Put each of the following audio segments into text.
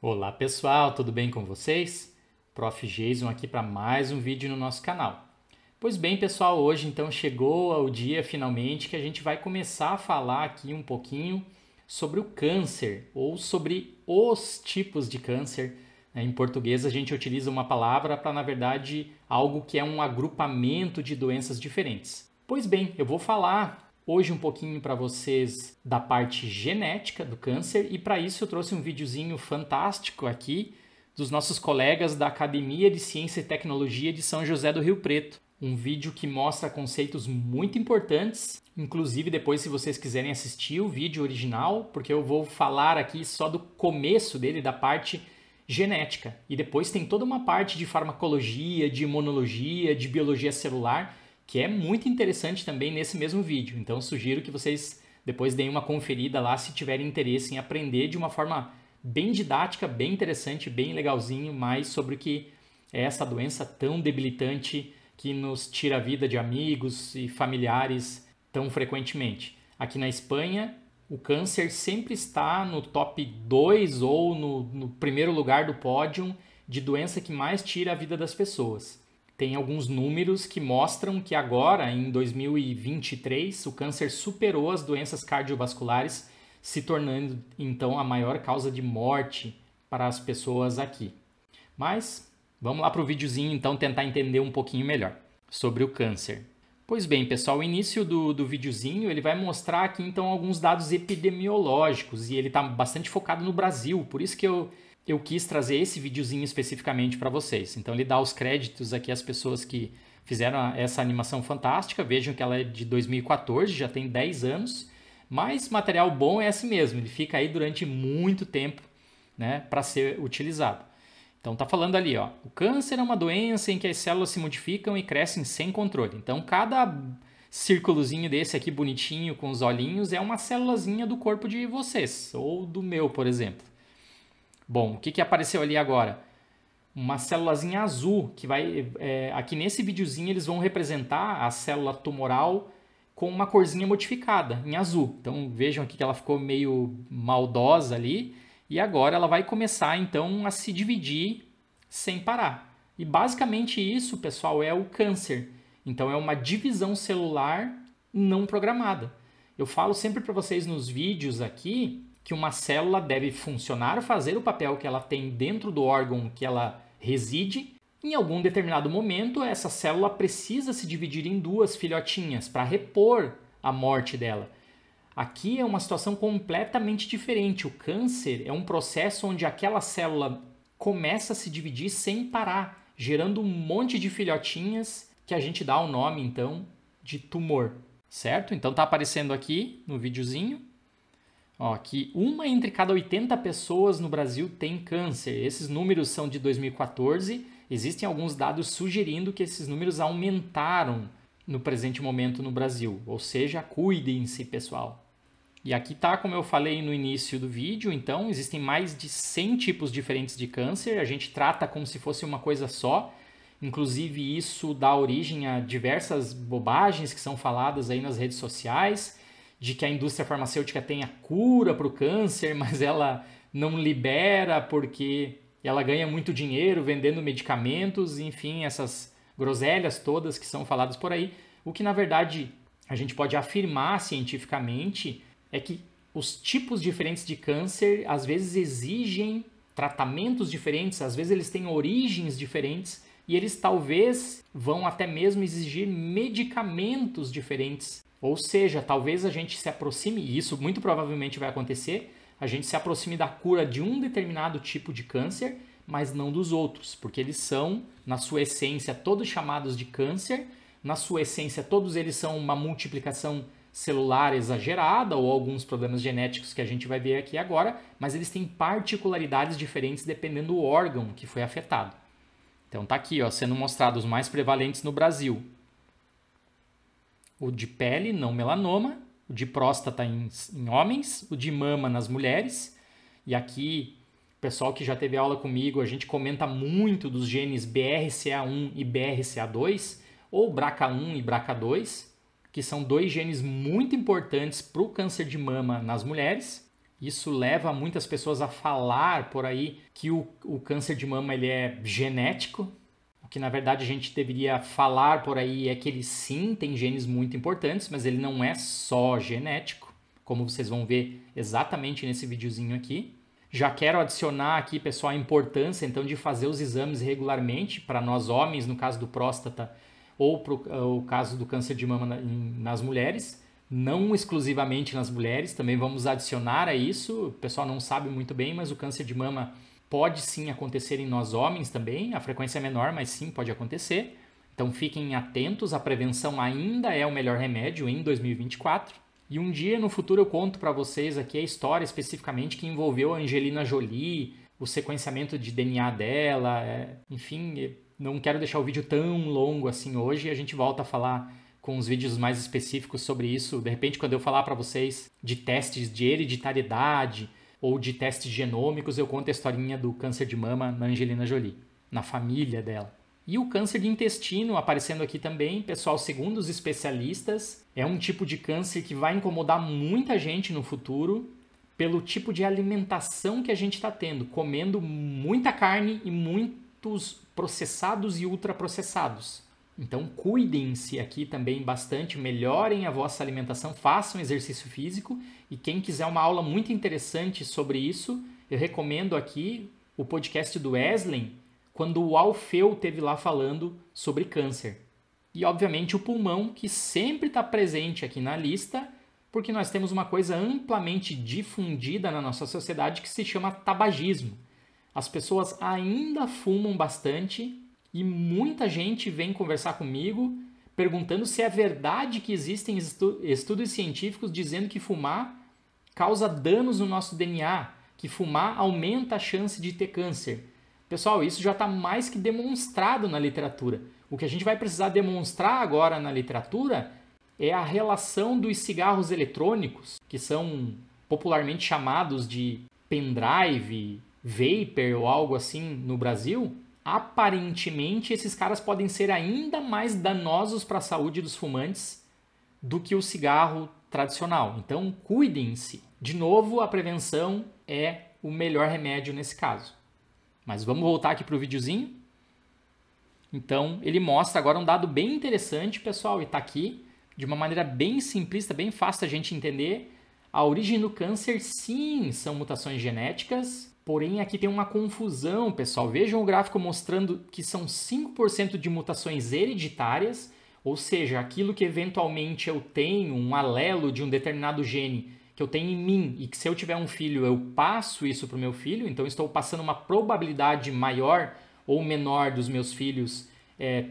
Olá pessoal, tudo bem com vocês? Prof. Jason aqui para mais um vídeo no nosso canal. Pois bem pessoal, hoje então chegou o dia finalmente que a gente vai começar a falar aqui um pouquinho sobre o câncer ou sobre os tipos de câncer. Em português a gente utiliza uma palavra para na verdade algo que é um agrupamento de doenças diferentes. Pois bem, eu vou falar hoje um pouquinho para vocês da parte genética do câncer e para isso eu trouxe um videozinho fantástico aqui dos nossos colegas da Academia de Ciência e Tecnologia de São José do Rio Preto. Um vídeo que mostra conceitos muito importantes, inclusive depois se vocês quiserem assistir o vídeo original, porque eu vou falar aqui só do começo dele, da parte genética. E depois tem toda uma parte de farmacologia, de imunologia, de biologia celular, que é muito interessante também nesse mesmo vídeo. Então sugiro que vocês depois deem uma conferida lá se tiverem interesse em aprender de uma forma bem didática, bem interessante, bem legalzinho, mais sobre o que é essa doença tão debilitante que nos tira a vida de amigos e familiares tão frequentemente. Aqui na Espanha, o câncer sempre está no top 2 ou no primeiro lugar do pódio de doença que mais tira a vida das pessoas. Tem alguns números que mostram que agora, em 2023, o câncer superou as doenças cardiovasculares, se tornando então a maior causa de morte para as pessoas aqui. Mas vamos lá para o videozinho então tentar entender um pouquinho melhor sobre o câncer. Pois bem, pessoal, o início do videozinho ele vai mostrar aqui então alguns dados epidemiológicos e ele está bastante focado no Brasil, por isso que eu quis trazer esse videozinho especificamente para vocês. Então ele dá os créditos aqui às pessoas que fizeram essa animação fantástica. Vejam que ela é de 2014, já tem 10 anos. Mas material bom é assim mesmo, ele fica aí durante muito tempo, né, para ser utilizado. Então tá falando ali, ó, o câncer é uma doença em que as células se modificam e crescem sem controle. Então cada círculozinho desse aqui bonitinho com os olhinhos é uma célulazinha do corpo de vocês, ou do meu, por exemplo. Bom, o que apareceu ali agora? Uma célulazinha azul, que vai... aqui nesse videozinho eles vão representar a célula tumoral com uma corzinha modificada, em azul. Então vejam aqui que ela ficou meio maldosa ali, e agora ela vai começar então a se dividir sem parar. E basicamente isso, pessoal, é o câncer. Então é uma divisão celular não programada. Eu falo sempre para vocês nos vídeos aqui que uma célula deve funcionar, fazer o papel que ela tem dentro do órgão que ela reside. Em algum determinado momento, essa célula precisa se dividir em duas filhotinhas para repor a morte dela. Aqui é uma situação completamente diferente. O câncer é um processo onde aquela célula começa a se dividir sem parar, gerando um monte de filhotinhas que a gente dá o nome, então, de tumor, certo? Então tá aparecendo aqui no videozinho, ó, que uma entre cada 80 pessoas no Brasil tem câncer. Esses números são de 2014. Existem alguns dados sugerindo que esses números aumentaram no presente momento no Brasil. Ou seja, cuidem-se, pessoal. E aqui tá, como eu falei no início do vídeo, então, existem mais de 100 tipos diferentes de câncer. A gente trata como se fosse uma coisa só. Inclusive, isso dá origem a diversas bobagens que são faladas aí nas redes sociais, de que a indústria farmacêutica tem a cura para o câncer, mas ela não libera porque ela ganha muito dinheiro vendendo medicamentos, enfim, essas groselhas todas que são faladas por aí. O que, na verdade, a gente pode afirmar cientificamente é que os tipos diferentes de câncer, às vezes, exigem tratamentos diferentes, às vezes eles têm origens diferentes e eles talvez vão até mesmo exigir medicamentos diferentes. Ou seja, talvez a gente se aproxime, e isso muito provavelmente vai acontecer, a gente se aproxime da cura de um determinado tipo de câncer, mas não dos outros, porque eles são, na sua essência, todos chamados de câncer, na sua essência, todos eles são uma multiplicação celular exagerada ou alguns problemas genéticos que a gente vai ver aqui agora, mas eles têm particularidades diferentes dependendo do órgão que foi afetado. Então tá aqui, ó, sendo mostrados os mais prevalentes no Brasil. O de pele, não melanoma, o de próstata em homens, o de mama nas mulheres. E aqui, o pessoal que já teve aula comigo, a gente comenta muito dos genes BRCA1 e BRCA2, ou BRCA1 e BRCA2, que são dois genes muito importantes para o câncer de mama nas mulheres. Isso leva muitas pessoas a falar por aí que o câncer de mama ele é genético. O que na verdade a gente deveria falar por aí é que ele sim tem genes muito importantes, mas ele não é só genético, como vocês vão ver exatamente nesse videozinho aqui. Já quero adicionar aqui, pessoal, a importância então de fazer os exames regularmente para nós homens, no caso do próstata, ou para o caso do câncer de mama nas mulheres. Não exclusivamente nas mulheres, também vamos adicionar a isso. O pessoal não sabe muito bem, mas o câncer de mama pode sim acontecer em nós homens também. A frequência é menor, mas sim pode acontecer. Então fiquem atentos, a prevenção ainda é o melhor remédio em 2024. E um dia no futuro eu conto para vocês aqui a história especificamente que envolveu a Angelina Jolie, o sequenciamento de DNA dela, enfim, não quero deixar o vídeo tão longo assim hoje, a gente volta a falar com os vídeos mais específicos sobre isso. De repente, quando eu falar para vocês de testes de hereditariedade ou de testes genômicos, eu conto a historinha do câncer de mama na Angelina Jolie, na família dela. E o câncer de intestino aparecendo aqui também, pessoal, segundo os especialistas, é um tipo de câncer que vai incomodar muita gente no futuro pelo tipo de alimentação que a gente está tendo, comendo muita carne e muitos processados e ultraprocessados. Então cuidem-se aqui também bastante, melhorem a vossa alimentação, façam exercício físico e quem quiser uma aula muito interessante sobre isso, eu recomendo aqui o podcast do Wesley, quando o Alfeu esteve lá falando sobre câncer. E obviamente o pulmão, que sempre está presente aqui na lista, porque nós temos uma coisa amplamente difundida na nossa sociedade que se chama tabagismo. As pessoas ainda fumam bastante e muita gente vem conversar comigo perguntando se é verdade que existem estudos científicos dizendo que fumar causa danos no nosso DNA, que fumar aumenta a chance de ter câncer. Pessoal, isso já está mais que demonstrado na literatura. O que a gente vai precisar demonstrar agora na literatura é a relação dos cigarros eletrônicos, que são popularmente chamados de pendrive, vapor ou algo assim no Brasil. Aparentemente, esses caras podem ser ainda mais danosos para a saúde dos fumantes do que o cigarro tradicional. Então, cuidem-se. De novo, a prevenção é o melhor remédio nesse caso. Mas vamos voltar aqui para o videozinho. Então, ele mostra agora um dado bem interessante, pessoal, e está aqui de uma maneira bem simplista, bem fácil a gente entender. A origem do câncer, sim, são mutações genéticas, porém aqui tem uma confusão, pessoal. Vejam o gráfico mostrando que são 5% de mutações hereditárias, ou seja, aquilo que eventualmente eu tenho, um alelo de um determinado gene que eu tenho em mim e que se eu tiver um filho eu passo isso para o meu filho, então estou passando uma probabilidade maior ou menor dos meus filhos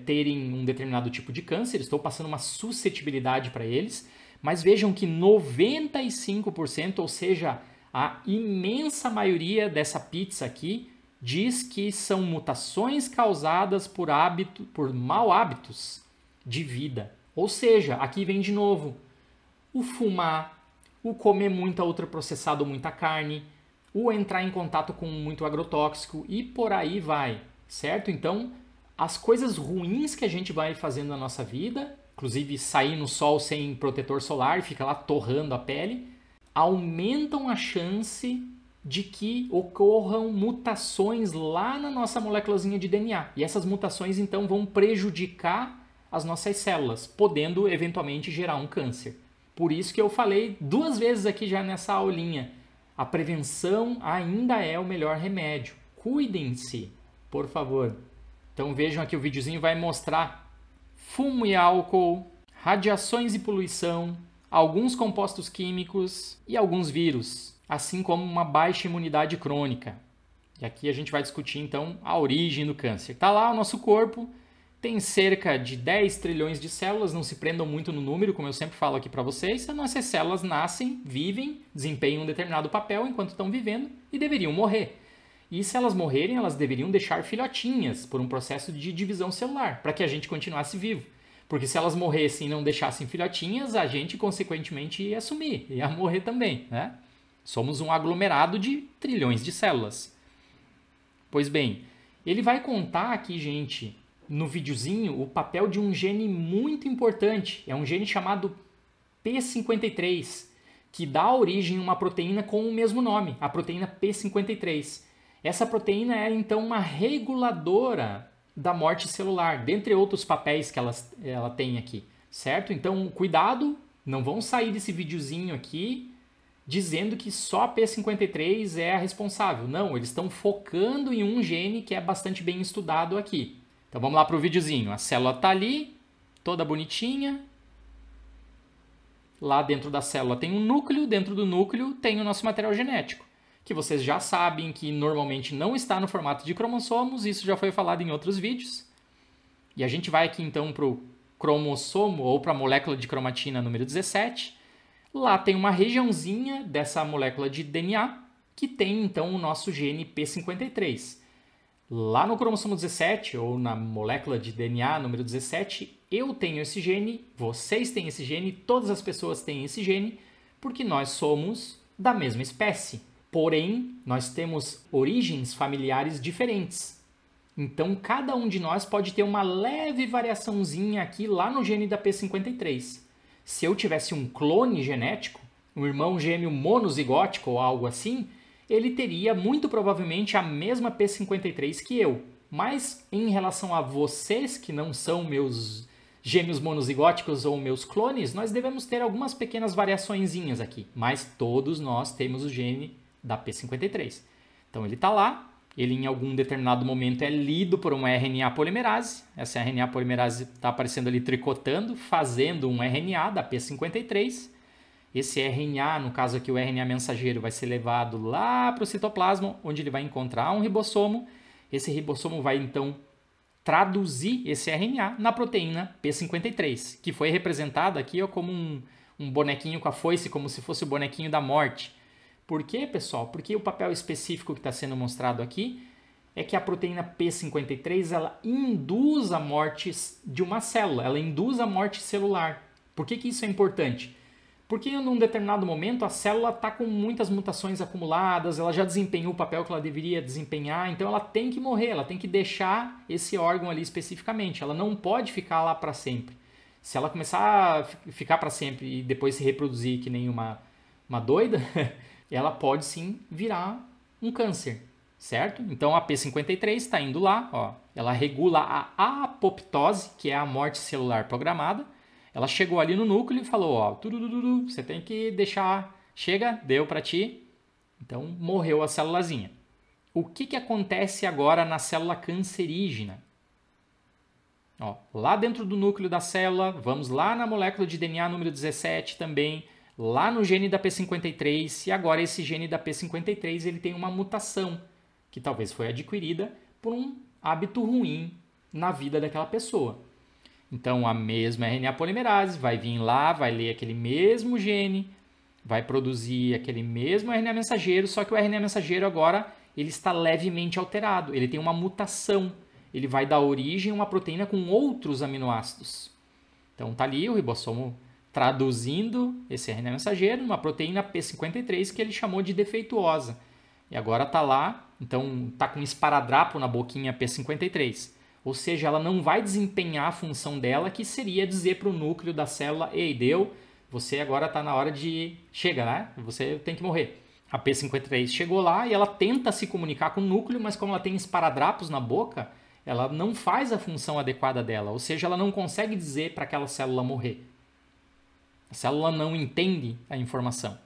terem um determinado tipo de câncer, estou passando uma suscetibilidade para eles, mas vejam que 95%, ou seja, a imensa maioria dessa aqui, diz que são mutações causadas por mau hábitos de vida. Ou seja, aqui vem de novo o fumar, o comer muita ultraprocessado ou muita carne, o entrar em contato com muito agrotóxico e por aí vai, certo? Então, as coisas ruins que a gente vai fazendo na nossa vida, inclusive sair no sol sem protetor solar e fica lá torrando a pele, aumentam a chance de que ocorram mutações lá na nossa moléculazinha de DNA. E essas mutações, então, vão prejudicar as nossas células, podendo eventualmente gerar um câncer. Por isso que eu falei 2 vezes aqui já nessa aulinha. A prevenção ainda é o melhor remédio. Cuidem-se, por favor. Então vejam aqui o videozinho, vai mostrar fumo e álcool, radiações e poluição, alguns compostos químicos e alguns vírus, assim como uma baixa imunidade crônica. E aqui a gente vai discutir então a origem do câncer. Está lá o nosso corpo, tem cerca de 10 trilhões de células, não se prendam muito no número, como eu sempre falo aqui para vocês. As nossas células nascem, vivem, desempenham um determinado papel enquanto estão vivendo e deveriam morrer. E se elas morrerem, elas deveriam deixar filhotinhas por um processo de divisão celular, para que a gente continuasse vivo. Porque se elas morressem e não deixassem filhotinhas, a gente, consequentemente, ia sumir, ia morrer também, né? Somos um aglomerado de trilhões de células. Pois bem, ele vai contar aqui, gente, no videozinho, o papel de um gene muito importante. É um gene chamado P53, que dá origem a uma proteína com o mesmo nome, a proteína P53. Essa proteína é então uma reguladora da morte celular, dentre outros papéis que ela tem aqui, certo? Então, cuidado, não vão sair desse videozinho aqui dizendo que só a P53 é a responsável. Não, eles estão focando em um gene que é bastante bem estudado aqui. Então vamos lá para o videozinho. A célula está ali, toda bonitinha. Lá dentro da célula tem um núcleo, dentro do núcleo tem o nosso material genético, que vocês já sabem que normalmente não está no formato de cromossomos, isso já foi falado em outros vídeos. E a gente vai aqui então para o cromossomo ou para a molécula de cromatina número 17. Lá tem uma regiãozinha dessa molécula de DNA que tem então o nosso gene P53. Lá no cromossomo 17 ou na molécula de DNA número 17, eu tenho esse gene, vocês têm esse gene, todas as pessoas têm esse gene, porque nós somos da mesma espécie. Porém, nós temos origens familiares diferentes. Então, cada um de nós pode ter uma leve variaçãozinha aqui lá no gene da P53. Se eu tivesse um clone genético, um irmão gêmeo monozigótico ou algo assim, ele teria muito provavelmente a mesma P53 que eu. Mas em relação a vocês que não são meus gêmeos monozigóticos ou meus clones, nós devemos ter algumas pequenas variaçõezinhas aqui. Mas todos nós temos o gene da P53. Então ele está lá, ele em algum determinado momento é lido por uma RNA polimerase. Essa RNA polimerase está aparecendo ali tricotando, fazendo um RNA da P53. Esse RNA, no caso aqui o RNA mensageiro, vai ser levado lá para o citoplasma, onde ele vai encontrar um ribossomo. Esse ribossomo vai então traduzir esse RNA na proteína P53, que foi representada aqui ó, como um bonequinho com a foice, como se fosse o bonequinho da morte. Por quê, pessoal? Porque o papel específico que está sendo mostrado aqui é que a proteína P53 ela induz a morte de uma célula, ela induz a morte celular. Por que isso é importante? Porque em um determinado momento a célula está com muitas mutações acumuladas, ela já desempenhou o papel que ela deveria desempenhar, então ela tem que morrer, ela tem que deixar esse órgão ali especificamente, ela não pode ficar lá para sempre. Se ela começar a ficar para sempre e depois se reproduzir que nem uma doida, ela pode sim virar um câncer, certo? Então a P53 está indo lá, ó, ela regula a apoptose, que é a morte celular programada. Ela chegou ali no núcleo e falou, ó, você tem que deixar, chega, deu para ti. Então morreu a célulazinha. O que acontece agora na célula cancerígena? Ó, lá dentro do núcleo da célula, vamos lá na molécula de DNA número 17 também, lá no gene da P53, e agora esse gene da P53 ele tem uma mutação, que talvez foi adquirida por um hábito ruim na vida daquela pessoa. Então, a mesma RNA polimerase vai vir lá, vai ler aquele mesmo gene, vai produzir aquele mesmo RNA mensageiro, só que o RNA mensageiro agora ele está levemente alterado, ele tem uma mutação, ele vai dar origem a uma proteína com outros aminoácidos. Então, está ali o ribossomo traduzindo esse RNA mensageiro numa proteína P53 que ele chamou de defeituosa. E agora está lá, então está com um esparadrapo na boquinha P53. Ou seja, ela não vai desempenhar a função dela, que seria dizer para o núcleo da célula, ei, deu, você agora está na hora de... Chega, né? Você tem que morrer. A P53 chegou lá e ela tenta se comunicar com o núcleo, mas como ela tem esparadrapos na boca, ela não faz a função adequada dela. Ou seja, ela não consegue dizer para aquela célula morrer. A célula não entende a informação.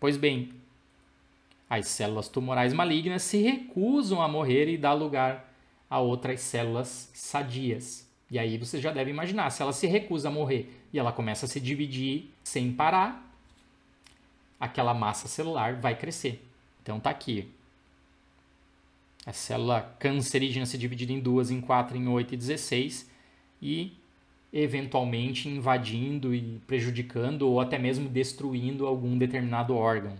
Pois bem, as células tumorais malignas se recusam a morrer e dar lugar a outras células sadias. E aí você já deve imaginar, se ela se recusa a morrer e ela começa a se dividir sem parar, aquela massa celular vai crescer. Então tá aqui. A célula cancerígena se divide em 2, em 4, em 8 e 16 e eventualmente invadindo e prejudicando ou até mesmo destruindo algum determinado órgão.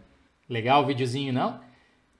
Legal o videozinho, não?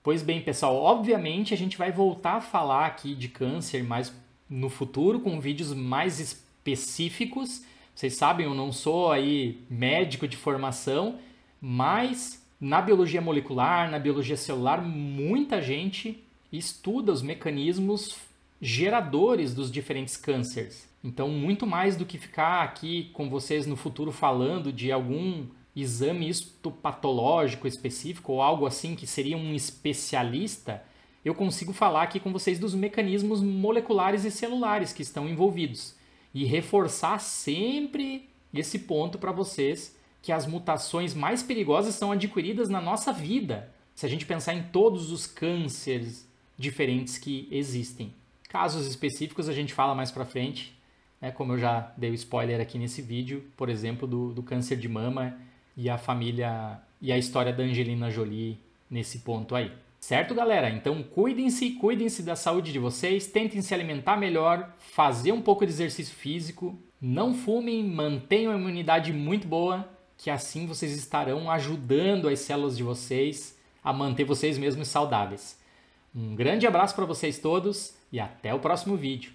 Pois bem, pessoal, obviamente a gente vai voltar a falar aqui de câncer mais no futuro, com vídeos mais específicos. Vocês sabem, eu não sou aí médico de formação, mas na biologia molecular, na biologia celular, muita gente estuda os mecanismos geradores dos diferentes cânceres. Então, muito mais do que ficar aqui com vocês no futuro falando de algum exame histopatológico específico ou algo assim que seria um especialista, eu consigo falar aqui com vocês dos mecanismos moleculares e celulares que estão envolvidos e reforçar sempre esse ponto para vocês que as mutações mais perigosas são adquiridas na nossa vida, se a gente pensar em todos os cânceres diferentes que existem. Casos específicos a gente fala mais para frente, né, como eu já dei o spoiler aqui nesse vídeo, por exemplo, do câncer de mama e a família e a história da Angelina Jolie nesse ponto aí. Certo, galera? Então cuidem-se da saúde de vocês, tentem se alimentar melhor, fazer um pouco de exercício físico, não fumem, mantenham a imunidade muito boa, que assim vocês estarão ajudando as células de vocês a manter vocês mesmos saudáveis. Um grande abraço para vocês todos e até o próximo vídeo.